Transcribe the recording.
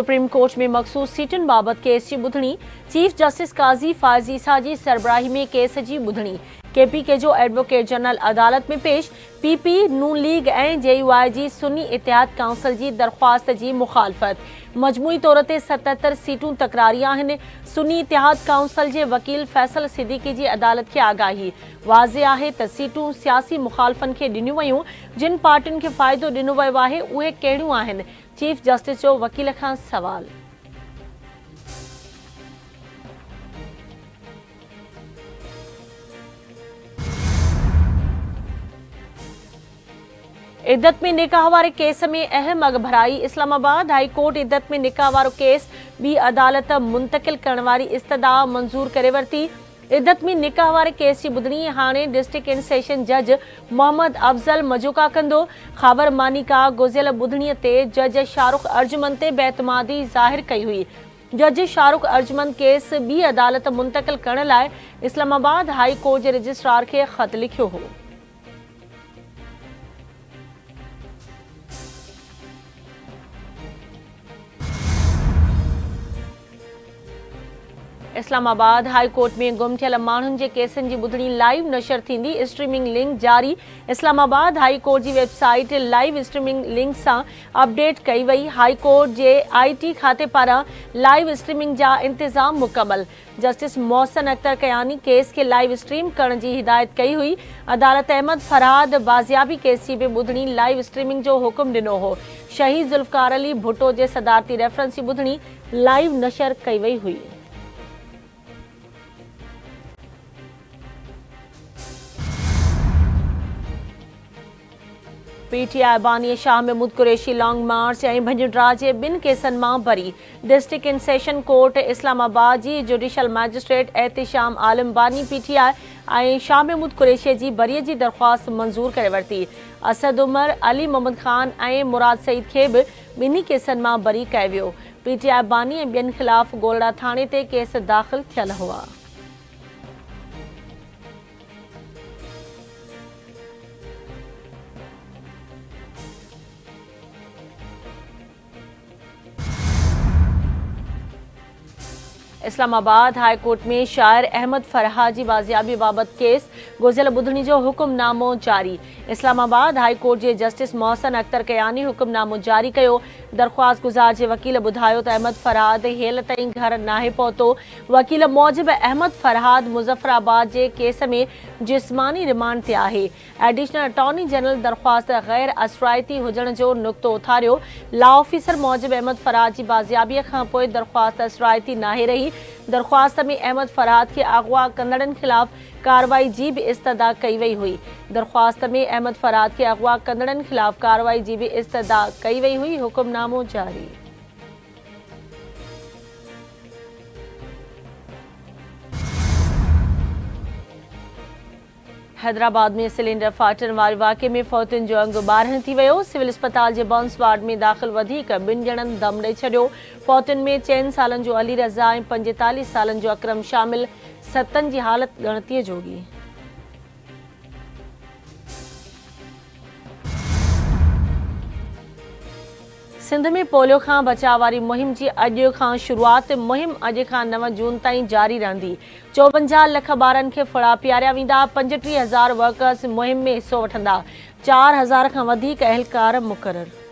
Supreme court में मखसूस सीटुनि बाबति केस जी ॿुधणी। चीफ जस्टिस काज़ी फ़ाइज़ ईसा जी सरबराही में केस जी ॿुधणी। KPK जो एडवोकेट जनरल अदालत में पेश। PP नून लीग ऐं JUI जी सुन्नी इतिहाद काउंसिल जी दरख़्वास्त जी मुखालफ़त। मजमूई तौर ते 77 सीटूं तकरारी आहिनि। सुन्नी इतिहाद काउंसिल जे वकील फैसल सिद्दीकी जी अदालत खे आगाही। वाज़े आहे त सीटूं सियासी मुखालफ़नि खे ॾिनियूं वयूं। जिन पार्टियुनि खे फ़ाइदो ॾिनो वियो आहे उहे कहिड़ियूं आहिनि? चीफ जस्टिस जो वकील खां सवाल। इद्दत में निकाह वारे केस में अहम अॻभराई। इस्लामाबाद हाई कोर्ट इद्दत में निकाह वारो केस ॿी अदालत मुंतकिल करण वारी इस्तदा मंज़ूर करे वरिती। इद्दत में निकाह वारे केस जी ॿुधणी हाणे डिस्ट्रिक्ट एंड सेशन जज मोहम्मद अफ़ज़ल मजूका कंदो। ख़बर मानिका गुज़िरियल ॿुधणीअ ते जज शाहरुख अर्जुमंद ते बेतमादी ज़ाहिर कई हुई। जज शाहरुख अर्जुमंद केस ॿी अदालत मुंतकिल करण लाइ इस्लामाबाद हाई कोर्ट जे रजिस्ट्रार खे ख़त लिखियो हो। इस्लामाबाद हाई कोर्ट में गुम थियल माण्हुनि जे केसनि जी ॿुधणी लाइव नशर थींदी। स्ट्रीमिंग लिंक जारी। इस्लामाबाद हाई कोर्ट जी वेबसाइट लाइव स्ट्रीमिंग लिंक सां अपडेट कई वई। हाई कोर्ट जे IT खाते पारां लाइव स्ट्रीमिंग जा इंतज़ाम मुकमल। जस्टिस मोहसिन अख्तर कयानी केस खे लाइव स्ट्रीम करण जी हिदायत कई हुई। अदालत अहमद फरहाद बाज़ियाबी केस जी बि ॿुधणी लाइव स्ट्रीमिंग जो हुकुम ॾिनो हो। शहीद ज़ुल्फ़कार अली भुट्टो जे सदारती रेफरेंस जी ॿुधणी लाइव नशर कई वई हुई। PTI बानी शाह महमूद कुरैशी लॉन्ग मार्च ऐं भंजड्रा जे ॿिनि केसनि मां बरी। District and session court Islamabad जी जुडिशल मैजिस्ट्रेट एहतिशाम आलम बानी PTI ऐं शाह महमूद कुरैशी जी बरीअ जी दरख़्वास्त मंज़ूर करे वरिती। असद उमर, अली मोहम्मद ख़ान ऐं मुराद सईद खे बि ॿिन्ही केसनि मां बरी कयो वियो। PTI बानी ऐं ॿियनि ख़िलाफ़ गोलड़ा थाणे ते केस दाख़िल थियल हुआ। इस्लामाबाद हाई कोर्ट में शायर अहमद फरहाद जी बाज़ियाबी बाबति केस गुज़िरियल ॿुधणी जो हुकुमनामो जारी। इस्लामाबाद हाई कोर्ट जे जस्टिस मोहसिन अख्तर कयानी हुकुमनामो जारी कयो। दरख़्वास्त गुज़ार जे वकील ॿुधायो त अहमद फरहाद हेल ताईं घर नाहे पहुतो। वकील मूजिबि अहमद फरहाद मुज़फ़राबाद जे केस में जिस्मानी रिमांड ते आहे। एडिशनल अटॉर्नी जनरल दरख़्वास्त गैर असराइती हुजण जो नुक़्तो उथारियो। लॉ ऑफिसर मूजिबि अहमद फरहाद जी बाज़ियाबीअ खां पोइ दरख़्वास्त असराइती नाहे रही। दरख़्वास्त में अहमद फरहाद खे अगवा कंदड़नि ख़िलाफ़ कार्रवाई जी बि इस्तदा कई वई हुई। दरख़्वास्त में अहमद फरहाद खे अगवा कंदड़नि ख़िलाफ़ कार्रवाई जी बि इस्तदा कई वई हुई। हुकुमनामो जारी। हैदराबाद में सिलेंडर फाटण वारे वाक़े में फ़ौतुनि जो अंग 12 थी वियो। सिविल अस्पताल जे बॉन्स वार्ड में दाख़िल वधीक 2 ॼणनि दम ॾेई छॾियो। फ़ौतुनि में 4 सालनि जो अली रज़ा ऐं 45 सालनि जो अकरम शामिल। 7 जी हालत ॻणतीअ जोगी। सिंध में पोलियो खां बचाव वारी मुहिम जी अॼु खां शुरूआत। मुहिम अॼु खां 9 जून ताईं जारी रहंदी। 54 लख ॿारनि खे फुड़ा पीआरिया वेंदा। 35,000 वर्कर्स मुहिम में हिसो वठंदा। 4,000 खां वधीक अहलकार मुक़ररु।